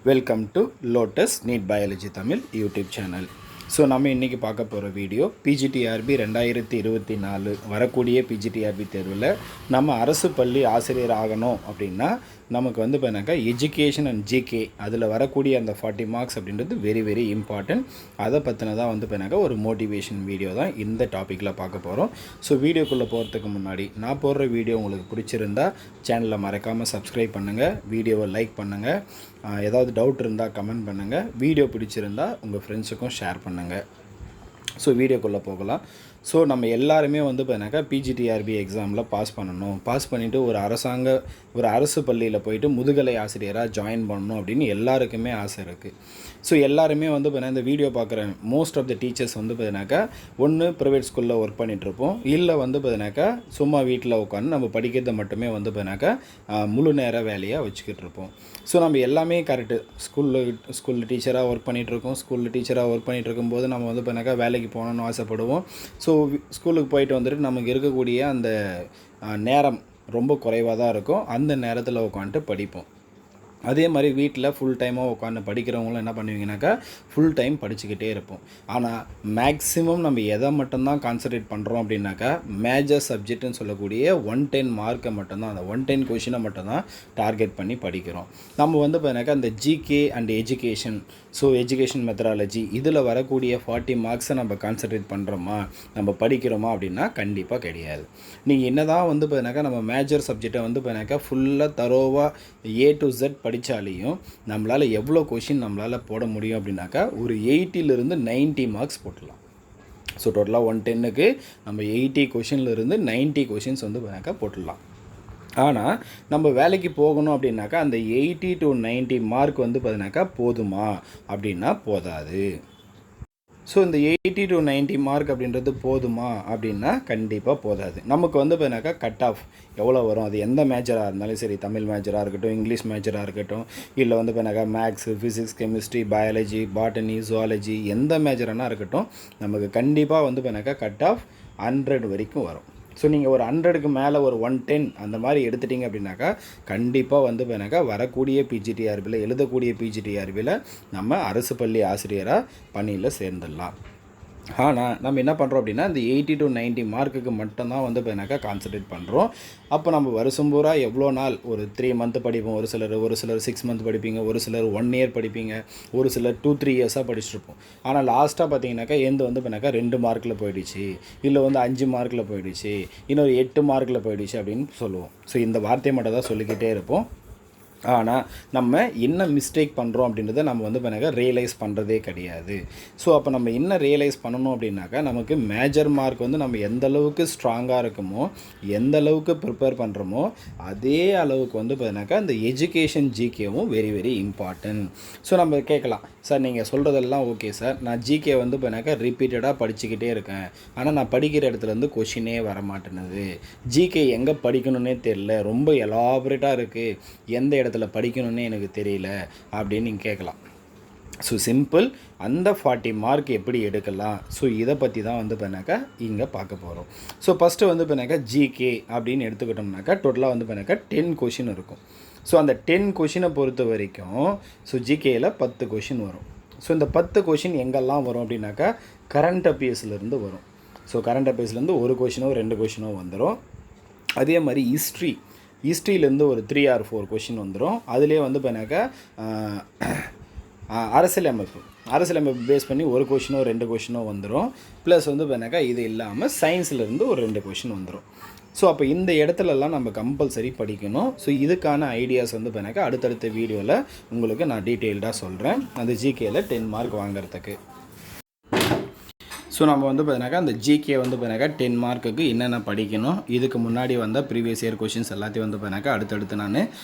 Welcome to Lotus NEET biology Tamil YouTube channel. So நம்ம இன்றைக்கி பார்க்க போகிற வீடியோ பிஜிடிஆர்பி 2024 வரக்கூடிய பிஜிடிஆர்பி தேர்வில் நம்ம அரசு பள்ளி ஆசிரியர் ஆகணும் அப்படின்னா நமக்கு வந்து பார்த்தீங்கன்னாக்கா எஜுகேஷன் அண்ட் ஜிகே அதில் வரக்கூடிய அந்த 40 மார்க்ஸ் அப்படின்றது வெரி வெரி இம்பார்ட்டன்ட். அதை பற்றினதான் வந்து பார்த்தீங்கன்னாக்கா ஒரு மோட்டிவேஷன் வீடியோ தான் இந்த டாப்பிக்கில் பார்க்க போகிறோம். ஸோ வீடியோக்குள்ளே போகிறதுக்கு முன்னாடி நான் போடுற வீடியோ உங்களுக்கு பிடிச்சிருந்தா சேனலை மறக்காமல் சப்ஸ்கிரைப் பண்ணுங்கள், வீடியோவை லைக் பண்ணுங்கள், ஏதாவது டவுட் இருந்தால் கமெண்ட் பண்ணுங்கள், வீடியோ பிடிச்சிருந்தால் உங்கள் ஃப்ரெண்ட்ஸுக்கும் ஷேர் பண்ணுங்கள். ஸோ வீடியோக்குள்ளே போகலாம். ஸோ நம்ம எல்லாருமே வந்து பார்த்தீங்கன்னாக்கா பிஜிடிஆர்பி எக்ஸாமில் பாஸ் பண்ணணும், பாஸ் பண்ணிவிட்டு ஒரு அரசு பள்ளியில் போயிட்டு முதுகலை ஆசிரியராக ஜாயின் பண்ணணும் அப்படின்னு எல்லாருக்குமே ஆசை இருக்குது. ஸோ எல்லாருமே வந்து பார்த்தீங்கன்னா இந்த வீடியோ பார்க்குற மோஸ்ட் ஆஃப் த டீச்சர்ஸ் வந்து பார்த்தீங்கன்னாக்கா ஒன்று ப்ரைவேட் ஸ்கூலில் ஒர்க் பண்ணிகிட்ருப்போம், இல்லை வந்து பார்த்தீங்கன்னாக்கா சும்மா வீட்டில் உட்காந்து நம்ம படிக்கிறத மட்டுமே வந்து பார்த்தீங்கன்னாக்கா முழு நேர வேலையாக வச்சுக்கிட்டு இருப்போம். ஸோ நம்ம எல்லாமே கரெக்டு, ஸ்கூலில் டீச்சராக ஒர்க் பண்ணிகிட்ருக்கோம், ஸ்கூலில் டீச்சராக ஒர்க் பண்ணிகிட்டு இருக்கும்போது நம்ம வந்து பார்த்தீங்கன்னாக்கா வேலைக்கு போகணுன்னு ஆசைப்படுவோம். ஸோ ஸ்கூலுக்கு போயிட்டு வந்துட்டு நமக்கு இருக்கக்கூடிய அந்த நேரம் ரொம்ப குறைவாக தான் இருக்கும். அந்த நேரத்தில் உட்காந்துட்டு படிப்போம். அதே மாதிரி வீட்டில் ஃபுல் டைமாக உட்காந்து படிக்கிறவங்களும் என்ன பண்ணுவீங்கனாக்கா ஃபுல் டைம் படிச்சுக்கிட்டே இருப்போம். ஆனால் மேக்ஸிமம் நம்ம எதை மட்டும்தான் கான்சன்ட்ரேட் பண்ணுறோம் அப்படின்னாக்கா மேஜர் சப்ஜெக்ட்னு சொல்லக்கூடிய 110 மார்க்கை மட்டும்தான், அந்த 110 கொஷினை மட்டும்தான் டார்கெட் பண்ணி படிக்கிறோம். நம்ம வந்து பார்த்தீங்கன்னாக்கா அந்த GK and education, so education methodology இதில் வரக்கூடிய 40 மார்க்ஸை நம்ம கான்சன்ட்ரேட் பண்ணுறோமா, நம்ம படிக்கிறோமா அப்படின்னா கண்டிப்பாக கிடையாது. நீங்கள் என்ன தான் வந்து பார்த்தீங்கன்னாக்கா நம்ம மேஜர் சப்ஜெக்டை வந்து பார்த்தீங்கன்னாக்கா ஃபுல்லாக தரோவாக A to Z படித்தாலையும் நம்மளால் எவ்வளோ கொஷின் நம்மளால் போட முடியும் அப்படின்னாக்கா ஒரு 80லேருந்து 90 மார்க்ஸ் போட்டுடலாம். ஸோ டோட்டலாக 110க்கு நம்ம 80 கொஷின்லேருந்து 90 கொஷின்ஸ் வந்து போட்டுடலாம். ஆனால் நம்ம வேலைக்கு போகணும் அப்படின்னாக்கா அந்த 80 to 90 மார்க் வந்து பார்த்தீங்கன்னாக்கா போதுமா அப்படின்னா போதாது. ஸோ இந்த 80 to 90 மார்க் அப்படின்றது போதுமா அப்படின்னா கண்டிப்பாக போதாது. நமக்கு வந்து பார்த்தீங்கன்னாக்கா கட் ஆஃப் எவ்வளோ வரும், அது எந்த மேஜராக இருந்தாலும் சரி, தமிழ் மேஜராக இருக்கட்டும், இங்கிலீஷ் மேஜராக இருக்கட்டும், இல்லை வந்து பார்த்தீங்கன்னாக்கா maths, physics, chemistry, biology, botany, zoology எந்த மேஜரானா இருக்கட்டும், நமக்கு கண்டிப்பாக வந்து பார்த்தீங்கன்னாக்கா கட் ஆஃப் 100 வரைக்கும் வரும். ஸோ நீங்கள் ஒரு 100க்கு மேலே ஒரு 110 அந்த மாதிரி எடுத்துட்டிங்க அப்படின்னாக்கா கண்டிப்பாக வந்து பார்த்தீங்கன்னாக்கா வரக்கூடிய பிஜிடிஆர்பியில் எழுதக்கூடிய பிஜிடிஆர்பியில் நம்ம அரசு பள்ளி ஆசிரியராக பணியில் சேர்ந்துடலாம். ஆனால் நம்ம என்ன பண்ணுறோம் அப்படின்னா இந்த 80 to 90 மார்க்குக்கு மட்டும்தான் வந்து பார்த்தீங்கன்னாக்கா கான்சன்ட்ரேட் பண்ணுறோம். அப்போ நம்ம வருஷம் பூரா எவ்வளோ நாள் ஒரு 3 மந்த் படிப்போம், ஒரு சிலர் 6 மந்த் படிப்பீங்க, ஒரு சிலர் 1 இயர் படிப்பீங்க, ஒரு சிலர் 2-3 இயர்ஸாக படிச்சுருப்போம். ஆனால் லாஸ்ட்டாக பார்த்தீங்கன்னாக்கா வந்து பார்த்தீங்கன்னாக்கா 2 மார்க்கில் போயிடுச்சு, இல்லை வந்து 5 மார்க்கில் போயிடுச்சு, இன்னொரு 8 மார்க்கில் போயிடுச்சு அப்படின்னு சொல்லுவோம். ஸோ இந்த வார்த்தையை மட்டும் தான் சொல்லிக்கிட்டே இருப்போம். ஆனால் நம்ம என்ன மிஸ்டேக் பண்ணுறோம் அப்படின்றத நம்ம வந்து பார்த்தீங்கன்னா ரியலைஸ் பண்ணுறதே கிடையாது. ஸோ அப்போ நம்ம என்ன ரியலைஸ் பண்ணணும் அப்படின்னாக்கா நமக்கு மேஜர் மார்க் வந்து நம்ம எந்த அளவுக்கு ஸ்ட்ராங்காக இருக்குமோ, எந்த அளவுக்கு ப்ரிப்பேர் பண்ணுறோமோ அதே அளவுக்கு வந்து பார்த்தீங்கன்னாக்கா இந்த எஜுகேஷன் ஜிகேவும் வெரி வெரி இம்பார்ட்டன்ட். ஸோ நம்ம கேட்கலாம், சார் நீங்கள் சொல்கிறதெல்லாம் ஓகே சார், நான் ஜிகே வந்து பார்த்தீங்கன்னாக்கா ரிப்பீட்டடாக படிச்சுக்கிட்டே இருக்கேன், ஆனால் நான் படிக்கிற இடத்துலேருந்து கொஷினே வர மாட்டேனுது, ஜிகே எங்கே படிக்கணுன்னே தெரியல, ரொம்ப எலாபரேட்டாக இருக்குது, எந்த இடத்துல படிக்கணும்னே எனக்கு தெரியல அப்படின்னு நீங்கள் கேட்கலாம். ஸோ சிம்பிள், அந்த 40 மார்க் எப்படி எடுக்கலாம், ஸோ இதை பற்றி தான் வந்து பண்ணாக்கா இங்கே பார்க்க போகிறோம். ஸோ ஃபஸ்ட்டு வந்து பண்ணாக்கா ஜிகே அப்படின்னு எடுத்துக்கிட்டோம்னாக்கா டோட்டலாக வந்து பண்ணாக்கா 10 கொஷின் இருக்கும். ஸோ அந்த 10 கொஷினை பொறுத்த வரைக்கும் ஸோ ஜிகேயில் 10 கொஷின் வரும். ஸோ இந்த 10 கொஷின் எங்கெல்லாம் வரும் அப்படின்னாக்கா கரண்ட் அஃபேர்ஸ்லேருந்து வரும். ஸோ கரண்ட் அஃபேர்ஸ்லேருந்து ஒரு கொஷினோ 2 கொஷினோ வந்துடும். அதே மாதிரி ஹிஸ்ட்ரியிலேருந்து ஒரு 3 or 4 கொஷின் வந்துடும். அதிலே வந்து பண்ணாக்கா அரசியலமைப்பு பேஸ் பண்ணி ஒரு கொஷினோ 2 கொஷினோ வந்துடும். ப்ளஸ் வந்து பண்ணாக்கா இது இல்லாமல் சயின்ஸ்லேருந்து ஒரு 2 கொஷின் வந்துடும். ஸோ அப்போ இந்த இடத்துலலாம் நம்ம கம்பல்சரி படிக்கணும். ஸோ இதுக்கான ஐடியாஸ் வந்து பண்ணாக்கா அடுத்தடுத்த வீடியோவில் உங்களுக்கு நான் டீட்டெயில்டாக சொல்கிறேன் அந்த ஜிகேயில் 10 மார்க் வாங்குறதுக்கு. ஸோ நம்ம வந்து பார்த்தீங்கன்னாக்கா அந்த ஜிகே வந்து பார்த்தீங்கன்னாக்கா 10 மார்க்குக்கு என்னென்ன படிக்கணும், இதுக்கு முன்னாடி வந்த ப்ரீவியஸ் இயர் கொஷின்ஸ் எல்லாத்தையும் வந்து பார்த்தீங்கன்னாக்கா அடுத்தடுத்து நான்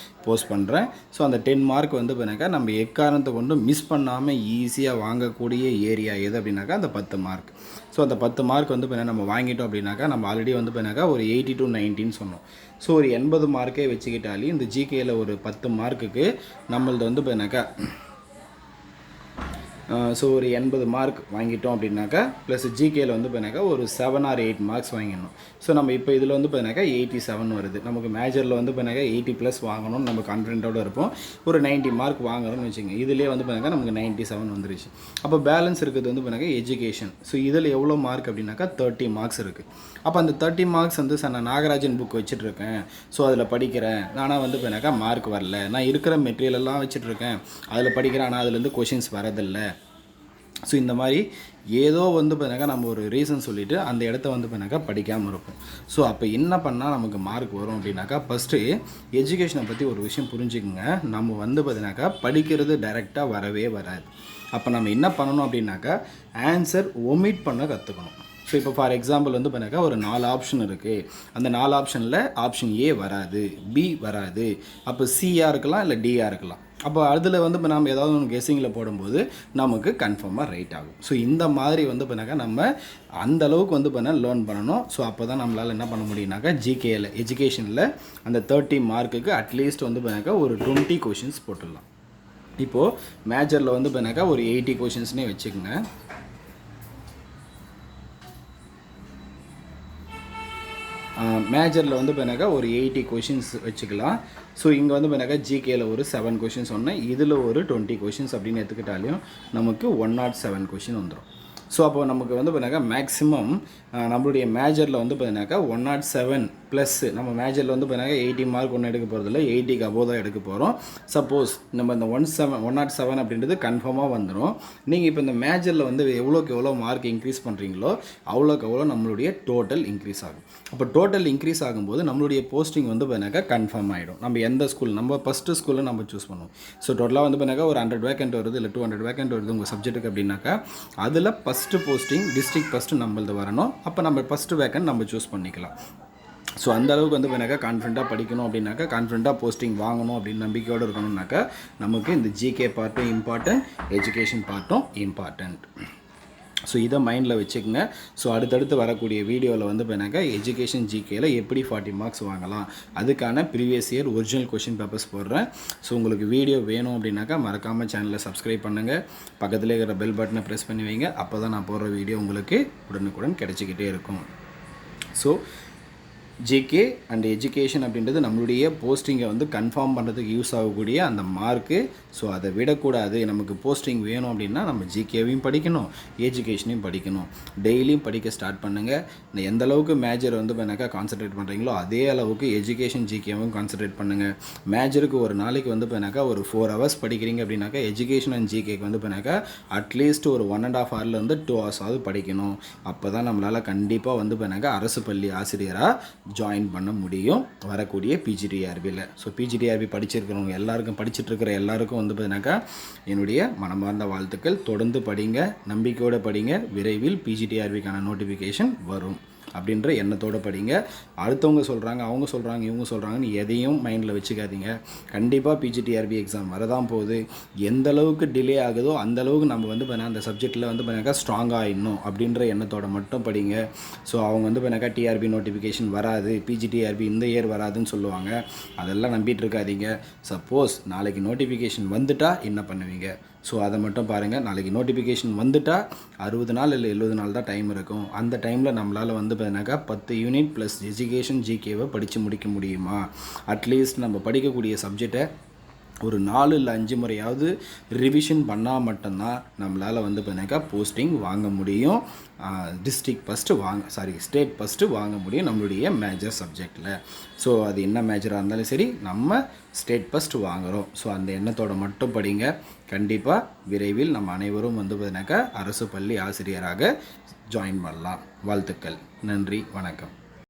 போஸ்ட் பண்ணுறேன். ஸோ அந்த 10 மார்க் வந்து பார்த்தீங்கன்னாக்கா நம்ம எக்காரணத்தை கொண்டு மிஸ் பண்ணாமல் ஈஸியாக வாங்கக்கூடிய ஏரியா எது அப்படின்னாக்கா அந்த 10 மார்க். ஸோ அந்த 10 மார்க் வந்து பார்த்தீங்கன்னா நம்ம வாங்கிட்டோம் அப்படின்னாக்கா நம்ம ஆல்ரெடி வந்து பார்த்தீங்கன்னாக்கா ஒரு 80 to 90 சொன்னோம். ஸோ ஒரு 80 மார்க்கே வச்சுக்கிட்டாலே இந்த ஜிகேயில் ஒரு 10 மார்க்குக்கு நம்மளது வந்து பார்த்தீங்கன்னாக்கா ஸோ ஒரு 80 மார்க் வாங்கிட்டோம் அப்படின்னாக்கா ப்ளஸ் ஜிகேயில் வந்து பார்த்தீங்கன்னாக்கா ஒரு 7 or 8 மார்க்ஸ் வாங்கிடணும். ஸோ நம்ம இப்போ இதில் வந்து பார்த்தீங்கன்னாக்கா 87 வருது. நமக்கு மேஜரில் வந்து பார்த்தீங்கன்னா 80+ வாங்கணும்னு நம்ம கான்ஃபிடென்ட்டோடு இருப்போம். ஒரு 90 மார்க் வாங்கணும்னு வச்சுக்கோங்க. இதிலே வந்து பார்த்தீங்கன்னா நமக்கு 97 வந்துருச்சு. அப்போ பேலன்ஸ் இருக்கிறது வந்து பார்த்தீங்கன்னா எஜுகேஷன். ஸோ இதில் எவ்வளோ மார்க் அப்படின்னாக்கா 30 மார்க்ஸ் இருக்குது. அப்போ அந்த 30 மார்க்ஸ் வந்து சார் நான் நாகராஜன் புக் வச்சுட்ருக்கேன், ஸோ அதில் படிக்கிறேன், ஆனால் வந்து பார்த்தீங்கன்னாக்கா மார்க் வரல, நான் இருக்கிற மெட்டீரியல் எல்லாம் வச்சுட்ருக்கேன், அதில் படிக்கிறேன், ஆனால் அதுலேருந்து கொஷின்ஸ் வரதில்லை. ஸோ இந்த மாதிரி ஏதோ வந்து பார்த்தீங்கன்னா நம்ம ஒரு ரீசன் சொல்லிவிட்டு அந்த இடத்த வந்து பார்த்தீங்கன்னாக்கா படிக்காமல் இருப்போம். ஸோ அப்போ என்ன பண்ணால் நமக்கு மார்க் வரும் அப்படின்னாக்கா ஃபஸ்ட்டு எஜுகேஷனை பற்றி ஒரு விஷயம் புரிஞ்சுக்குங்க. நம்ம வந்து பார்த்தீங்கன்னாக்கா படிக்கிறது டைரெக்டாக வரவே வராது. அப்போ நம்ம என்ன பண்ணணும் அப்படின்னாக்கா ஆன்சர் ஒமிட் பண்ண கற்றுக்கணும். ஸோ இப்போ ஃபார் எக்ஸாம்பிள் வந்து பார்த்தீங்கன்னாக்கா ஒரு 4 ஆப்ஷன் இருக்குது. அந்த 4 ஆப்ஷனில் ஆப்ஷன் ஏ வராது, பி வராது, அப்போ சியாக இருக்கலாம், இல்லை டியாக இருக்கலாம். அப்போ அதில் வந்து இப்போ நம்ம ஏதாவது ஒன்று கெஸ்ஸிங்கில் போடும்போது நமக்கு கன்ஃபார்மாக ரைட் ஆகும். ஸோ இந்த மாதிரி வந்து பண்ணாக்கா நம்ம அந்த அளவுக்கு வந்து பண்ண லேர்ன் பண்ணணும். ஸோ அப்போ தான் நம்மளால் என்ன பண்ண முடியும்னாக்கா ஜிகேயில் எஜுகேஷனில் அந்த 30 மார்க்குக்கு அட்லீஸ்ட் வந்து பண்ணாக்கா ஒரு 20 கொஷின்ஸ் போட்டுடலாம். இப்போது மேஜரில் வந்து பண்ணாக்கா ஒரு 80 கொஷின்ஸ்னே வச்சுக்கோங்க. மேஜரில் வந்து பார்த்தீங்கன்னாக்கா ஒரு 80 கொஷின்ஸ் வச்சுக்கலாம். ஸோ இங்கே வந்து பார்த்தீங்கன்னாக்கா ஜிகேயில் ஒரு 7 கொஷின்ஸ் சொன்னேன், இதில் ஒரு 20 கொஷின்ஸ் அப்படின்னு எடுத்துக்கிட்டாலையும் நமக்கு 107 கொஷின் வந்துடும். ஸோ அப்போ நமக்கு வந்து பார்த்தீங்கன்னாக்கா மேக்ஸிமம் நம்மளுடைய மேஜரில் வந்து பார்த்தீங்கன்னாக்கா 107 ப்ளஸ் நம்ம மேஜரில் வந்து பார்த்தீங்கன்னா 80 மார்க் ஒன்று எடுக்க போகிறதில்ல, 80க்கு அபோவ் தான் எடுக்க போகிறோம். சப்போஸ் நம்ம இந்த 107 அப்படின்றது கன்ஃபார்மாக வந்துடும். நீங்கள் இப்போ இந்த மேஜரில் வந்து எவ்வளோக்கு எவ்வளோ மார்க் இன்க்ரீஸ் பண்ணுறீங்களோ அவ்வளோக்கு எவ்வளோ நம்மளுடைய டோட்டல் இன்க்ரீஸ் ஆகும். அப்போ டோட்டல் இன்க்ரீஸ் ஆகும்போது நம்மளுடைய போஸ்டிங் வந்து பார்த்தீங்கன்னாக்கா கன்ஃபார்ம் ஆகிடும். நம்ம எந்த ஸ்கூல் நம்ம ஃபஸ்ட்டு ஸ்கூலில் நம்ம சூஸ் பண்ணுவோம். ஸோ டோட்டலாக வந்து பார்த்தீங்கன்னா ஒரு 100 வேக்கண்ட் வருது, இல்லை 200 வேக்கண்ட் வருது உங்கள் சப்ஜெக்ட்டுக்கு அப்படின்னாக்கா அதில் ஃபஸ்ட்டு போஸ்டிங் டிஸ்ட்ரிக்ட் ஃபஸ்ட்டு நம்மளது வரணும். அப்போ நம்ம ஃபஸ்ட்டு வேக்கண்ட் நம்ம சூஸ் பண்ணிக்கலாம். ஸோ அந்த அளவுக்கு வந்து பார்த்தீங்கன்னாக்கா கான்ஃபிடென்ட்டாக படிக்கணும் அப்படின்னாக்கா, கான்ஃபிடென்ட்டாக போஸ்டிங் வாங்கணும் அப்படின்னு நம்பிக்கையோடு இருக்கணும்னாக்கா நமக்கு இந்த ஜிகே பார்ட்டும் இம்பார்ட்டன்ட், எஜுகேஷன் பார்ட்டும் இம்பார்ட்டன்ட். ஸோ இதை மைண்டில் வச்சுக்கோங்க. ஸோ அடுத்தடுத்து வரக்கூடிய வீடியோவில் வந்து பார்த்தீங்கன்னாக்கா எஜுகேஷன் ஜிகேயில் எப்படி 40 மார்க்ஸ் வாங்கலாம் அதுக்கான previous year original question papers போடுறேன். ஸோ உங்களுக்கு வீடியோ வேணும் அப்படின்னாக்கா மறக்காமல் சேனலை சப்ஸ்கிரைப் பண்ணுங்கள், பக்கத்தில் இருக்கிற பெல் பட்டனை ப்ரெஸ் பண்ணி வைங்க. அப்போ தான் நான் போடுற வீடியோ உங்களுக்கு உடனுக்குடன் கிடச்சிக்கிட்டே இருக்கும். ஸோ ஜிகே அண்ட் எஜுகேஷன் அப்படின்றது நம்மளுடைய போஸ்டிங்கை வந்து கன்ஃபார்ம் பண்ணுறதுக்கு யூஸ் ஆகக்கூடிய அந்த மார்க்கு. ஸோ அதை விடக்கூடாது. நமக்கு போஸ்டிங் வேணும் அப்படின்னா நம்ம ஜிகேவையும் படிக்கணும், எஜுகேஷனையும் படிக்கணும். டெய்லியும் படிக்க ஸ்டார்ட் பண்ணுங்கள். எந்த அளவுக்கு மேஜர் வந்து பண்ணாக்கா கான்சன்ட்ரேட் பண்ணுறீங்களோ அதே அளவுக்கு எஜுகேஷன் ஜிகேவும் கான்சன்ட்ரேட் பண்ணுங்கள். மேஜருக்கு ஒரு நாளைக்கு வந்து பண்ணாக்கா ஒரு 4 hours படிக்கிறீங்க அப்படின்னாக்கா எஜுகேஷன் அண்ட் ஜிகேக்கு வந்து பண்ணாக்கா அட்லீஸ்ட் ஒரு 1.5 hourலேருந்து 2 hours படிக்கணும். அப்போ தான் நம்மளால் கண்டிப்பாக வந்து பண்ணாக்கா அரசு பள்ளி ஆசிரியராக ஜாயின் பண்ண முடியும் வரக்கூடிய பிஜிடிஆர்பியில். ஸோ பிஜிடிஆர்பி படிச்சிருக்கிறவங்க எல்லாருக்கும், படிச்சுட்ருக்கிற எல்லாருக்கும் வந்து பார்த்தீங்கன்னாக்கா என்னுடைய மனமார்ந்த வாழ்த்துக்கள். தொடர்ந்து படிங்க, நம்பிக்கையோடு படிங்க. விரைவில் பிஜிடிஆர்பிக்கான நோட்டிஃபிகேஷன் வரும் அப்படின்ற எண்ணத்தோடு படிங்க. அடுத்தவங்க சொல்கிறாங்க, அவங்க சொல்கிறாங்க, இவங்க சொல்கிறாங்கன்னு எதையும் மைண்டில் வச்சுக்காதீங்க. கண்டிப்பாக பிஜிடிஆர்பி எக்ஸாம் வரதான் போகுது. எந்த அளவுக்கு டிலே ஆகுதோ அந்த அளவுக்கு நம்ம வந்து பார்த்தீங்கன்னா அந்த சப்ஜெக்டில் வந்து பார்த்தீங்கன்னா ஸ்ட்ராங்காக ஆகிடணும் அப்படின்ற எண்ணத்தோடு மட்டும் படிங்க. ஸோ அவங்க வந்து பார்த்தீங்கன்னா டிஆர்பி நோட்டிஃபிகேஷன் வராது, பிஜிடிஆர்பி இந்த இயர் வராதுன்னு சொல்லுவாங்க. அதெல்லாம் நம்பிட்டு இருக்காதீங்க. சப்போஸ் நாளைக்கு நோட்டிஃபிகேஷன் வந்துட்டால் என்ன பண்ணுவீங்க? ஸோ அதை மட்டும் பாருங்கள். நாளைக்கு நோட்டிஃபிகேஷன் வந்துட்டால் 60 நாள் இல்லை 70 நாள் தான் டைம் இருக்கும். அந்த டைமில் நம்மளால் வந்து பார்த்தீங்கன்னாக்கா 10 யூனிட் ப்ளஸ் எஜுகேஷன் ஜிகேவை படித்து முடிக்க முடியுமா? அட்லீஸ்ட் நம்ம படிக்கக்கூடிய சப்ஜெக்டை ஒரு 4 இல்லை 5 முறையாவது ரிவிஷன் பண்ணால் மட்டும்தான் நம்மளால் வந்து பார்த்தீங்கன்னாக்கா போஸ்டிங் வாங்க முடியும். ஸ்டேட் ஃபஸ்ட்டு வாங்க முடியும் நம்மளுடைய மேஜர் சப்ஜெக்டில். ஸோ அது என்ன மேஜராக இருந்தாலும் சரி நம்ம ஸ்டேட் ஃபஸ்ட்டு வாங்குகிறோம். ஸோ அந்த எண்ணத்தோடு மட்டும் படிங்க. கண்டிப்பாக விரைவில் நம்ம அனைவரும் வந்து பார்த்தீங்கன்னாக்கா அரசு பள்ளி ஆசிரியராக ஜாயின் பண்ணலாம். வாழ்த்துக்கள். நன்றி, வணக்கம்.